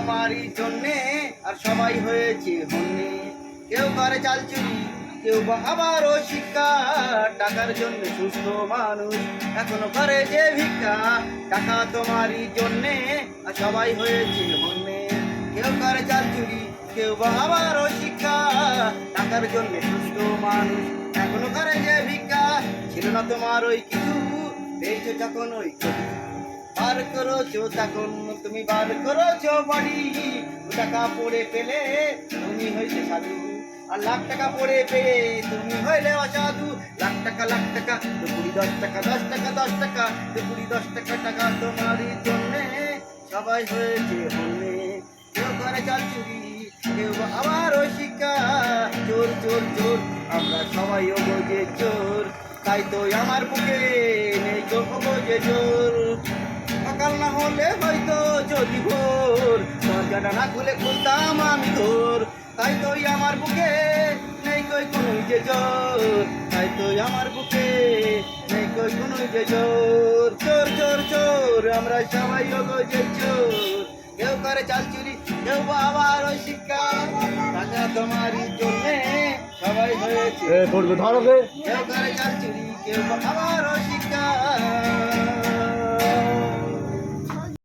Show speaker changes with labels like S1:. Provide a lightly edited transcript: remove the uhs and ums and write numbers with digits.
S1: তোমারই জন্যে আর সবাই হয়েছে হন্যে। কেউ করে চাল চুরি, কেউ বা আবারও শিক্ষা, টাকার জন্য সুস্থ মানুষ এখনো করে যে ভিক্ষা। টাকা তোমারই জন্যে আর সবাই হয়েছে হন্যে। কেউ করে চাল চুরি, কেউ বা আবারও শিক্ষা, টাকার জন্য সুস্থ মানুষ এখনো করে যে ভিক্ষা। ছিল না তোমার ওই কিছু, পেয়েছো যখন ওই ছবি, বার করেছো তখন তুমি বার করেছো বাড়ি। টাকা পড়ে পেলে তুমি হইলে সাধু, আর লাখ টাকা পড়ে পেয়ে তুমি হইলে অসাধু। লাখ টাকা দুপুরি 10 টাকা, 10 টাকা 10 টাকা দুপুরি 10 টাকা। টাকা তোমারই জন্যে সবাই হয়েছে হন্যে। কেউ করে চাল চুরি, কেউ আবার ওই শিক্ষা। চোর চোর চোর আমরা সবাই ওগো চোর, তাই তো আমার বুকে নেই গো ওগো যে জোর। সকাল না হলে হয়তো যদি ভোর, দরজাটা না খুলে খুলতাম আমি তোর। তাই তো আমার বুকে নেই কই কোনো যে জোর, তাই তো আমার বুকে নেই কই কোনো যে জোর। চোর চোর চোর আমরা সবাই ওগো যে চোর। কেউ করে চাল চুরি, কেউ আবার ওই শিক্ষা, টাকা তোমারই জন্যে সবাই হয়েছে।
S2: ধরো গে।
S1: কেউ করে চাল চুরি, কেউ আবার ওই শিক্ষা।